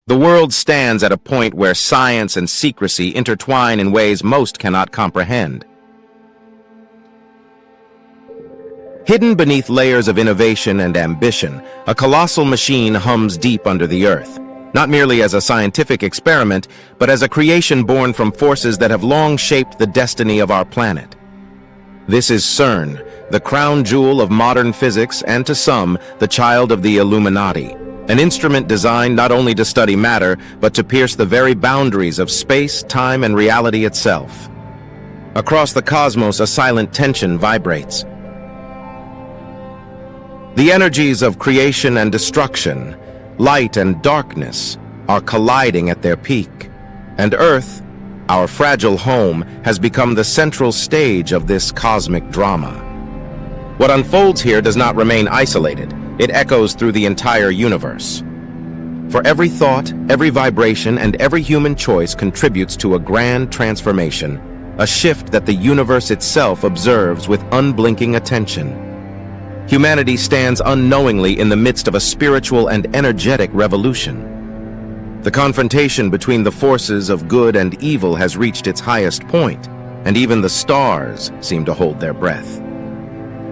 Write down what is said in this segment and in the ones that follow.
The world stands at a point where science and secrecy intertwine in ways most cannot comprehend. Hidden beneath layers of innovation and ambition, a colossal machine hums deep under the earth, not merely as a scientific experiment, but as a creation born from forces that have long shaped the destiny of our planet. This is CERN, the crown jewel of modern physics and, to some, the child of the Illuminati, an instrument designed not only to study matter, but to pierce the very boundaries of space, time, and reality itself. Across the cosmos, a silent tension vibrates. The energies of creation and destruction, light and darkness, are colliding at their peak, and Earth, our fragile home, has become the central stage of this cosmic drama. What unfolds here does not remain isolated. It echoes through the entire universe. For every thought, every vibration, and every human choice contributes to a grand transformation, a shift that the universe itself observes with unblinking attention. Humanity stands unknowingly in the midst of a spiritual and energetic revolution. The confrontation between the forces of good and evil has reached its highest point, and even the stars seem to hold their breath.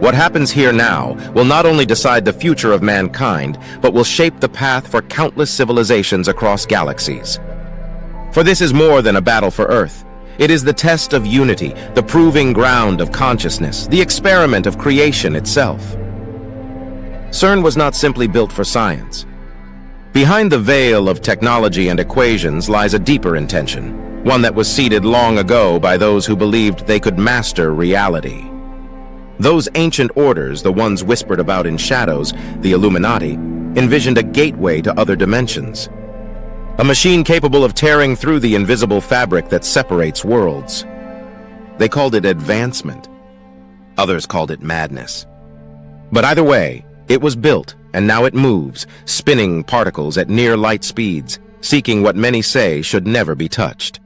What happens here now will not only decide the future of mankind, but will shape the path for countless civilizations across galaxies. For this is more than a battle for Earth. It is the test of unity, the proving ground of consciousness, the experiment of creation itself. CERN was not simply built for science. Behind the veil of technology and equations lies a deeper intention, one that was seeded long ago by those who believed they could master reality. Those ancient orders, the ones whispered about in shadows, the Illuminati, envisioned a gateway to other dimensions. A machine capable of tearing through the invisible fabric that separates worlds. They called it advancement. Others called it madness. But either way, it was built, and now it moves, spinning particles at near light speeds, seeking what many say should never be touched.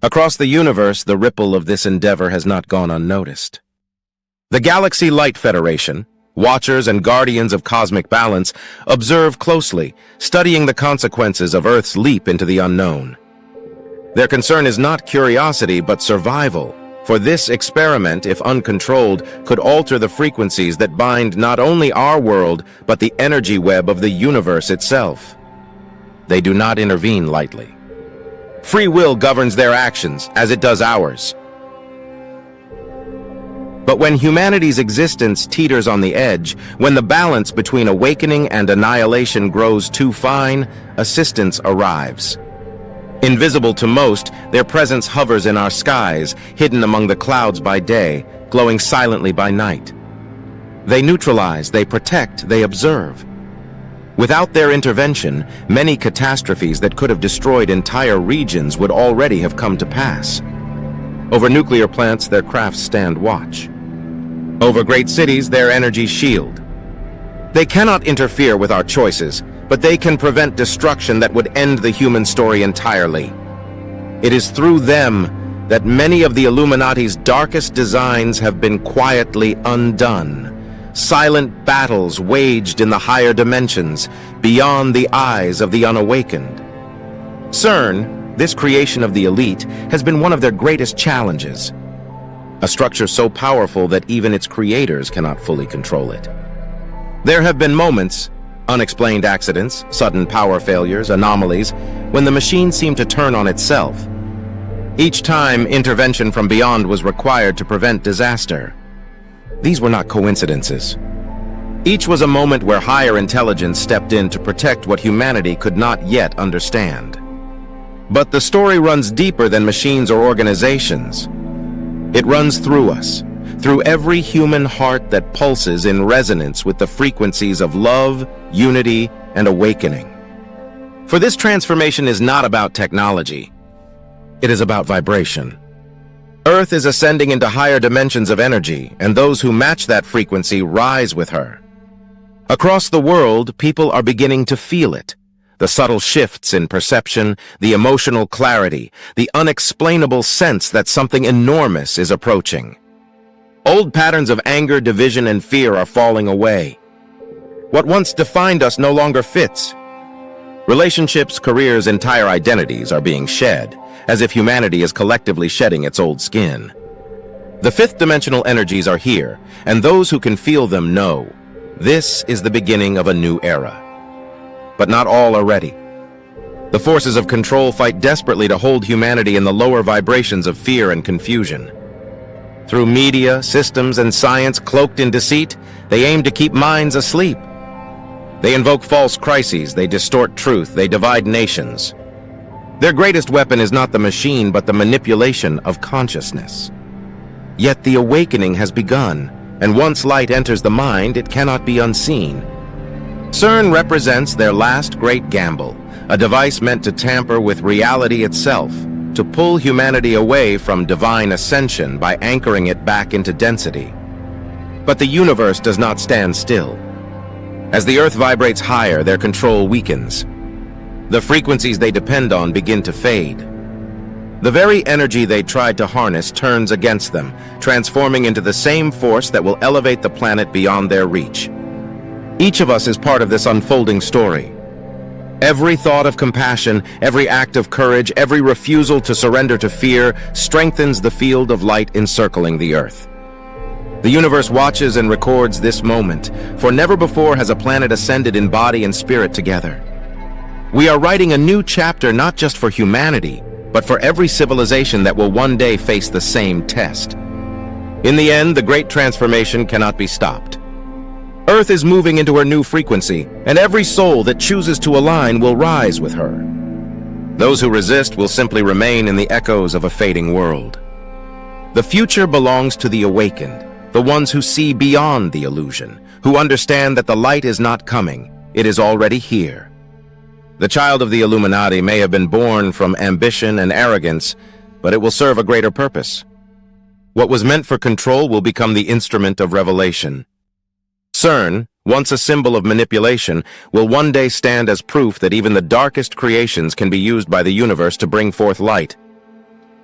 Across the universe, the ripple of this endeavor has not gone unnoticed. The Galaxy Light Federation, watchers and guardians of cosmic balance, observe closely, studying the consequences of Earth's leap into the unknown. Their concern is not curiosity, but survival, for this experiment, if uncontrolled, could alter the frequencies that bind not only our world, but the energy web of the universe itself. They do not intervene lightly. Free will governs their actions, as it does ours. But when humanity's existence teeters on the edge, when the balance between awakening and annihilation grows too fine, assistance arrives. Invisible to most, their presence hovers in our skies, hidden among the clouds by day, glowing silently by night. They neutralize, they protect, they observe. Without their intervention, many catastrophes that could have destroyed entire regions would already have come to pass. Over nuclear plants, their crafts stand watch. Over great cities, their energy shield. They cannot interfere with our choices, but they can prevent destruction that would end the human story entirely. It is through them that many of the Illuminati's darkest designs have been quietly undone. Silent battles waged in the higher dimensions, beyond the eyes of the unawakened. CERN, this creation of the elite, has been one of their greatest challenges. A structure so powerful that even its creators cannot fully control it. There have been moments, unexplained accidents, sudden power failures, anomalies, when the machine seemed to turn on itself. Each time, intervention from beyond was required to prevent disaster. These were not coincidences. Each was a moment where higher intelligence stepped in to protect what humanity could not yet understand. But the story runs deeper than machines or organizations. It runs through us, through every human heart that pulses in resonance with the frequencies of love, unity, and awakening. For this transformation is not about technology. It is about vibration. Earth is ascending into higher dimensions of energy, and those who match that frequency rise with her. Across the world, people are beginning to feel it. The subtle shifts in perception, the emotional clarity, the unexplainable sense that something enormous is approaching. Old patterns of anger, division, and fear are falling away. What once defined us no longer fits. Relationships, careers, entire identities are being shed, as if humanity is collectively shedding its old skin. The fifth-dimensional energies are here, and those who can feel them know this is the beginning of a new era. But not all are ready. The forces of control fight desperately to hold humanity in the lower vibrations of fear and confusion. Through media, systems, and science cloaked in deceit, they aim to keep minds asleep. They invoke false crises, they distort truth, they divide nations. Their greatest weapon is not the machine, but the manipulation of consciousness. Yet the awakening has begun, and once light enters the mind, it cannot be unseen. CERN represents their last great gamble, a device meant to tamper with reality itself, to pull humanity away from divine ascension by anchoring it back into density. But the universe does not stand still. As the Earth vibrates higher, their control weakens. The frequencies they depend on begin to fade. The very energy they tried to harness turns against them, transforming into the same force that will elevate the planet beyond their reach. Each of us is part of this unfolding story. Every thought of compassion, every act of courage, every refusal to surrender to fear strengthens the field of light encircling the Earth. The universe watches and records this moment, for never before has a planet ascended in body and spirit together. We are writing a new chapter not just for humanity, but for every civilization that will one day face the same test. In the end, the great transformation cannot be stopped. Earth is moving into her new frequency, and every soul that chooses to align will rise with her. Those who resist will simply remain in the echoes of a fading world. The future belongs to the awakened, the ones who see beyond the illusion, who understand that the light is not coming, it is already here. The child of the Illuminati may have been born from ambition and arrogance, but it will serve a greater purpose. What was meant for control will become the instrument of revelation. CERN, once a symbol of manipulation, will one day stand as proof that even the darkest creations can be used by the universe to bring forth light.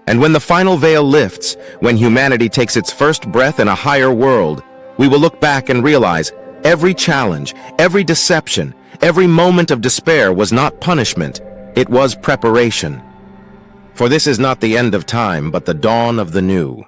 And when the final veil lifts, when humanity takes its first breath in a higher world, we will look back and realize every challenge, every deception, every moment of despair was not punishment, it was preparation. For this is not the end of time, but the dawn of the new.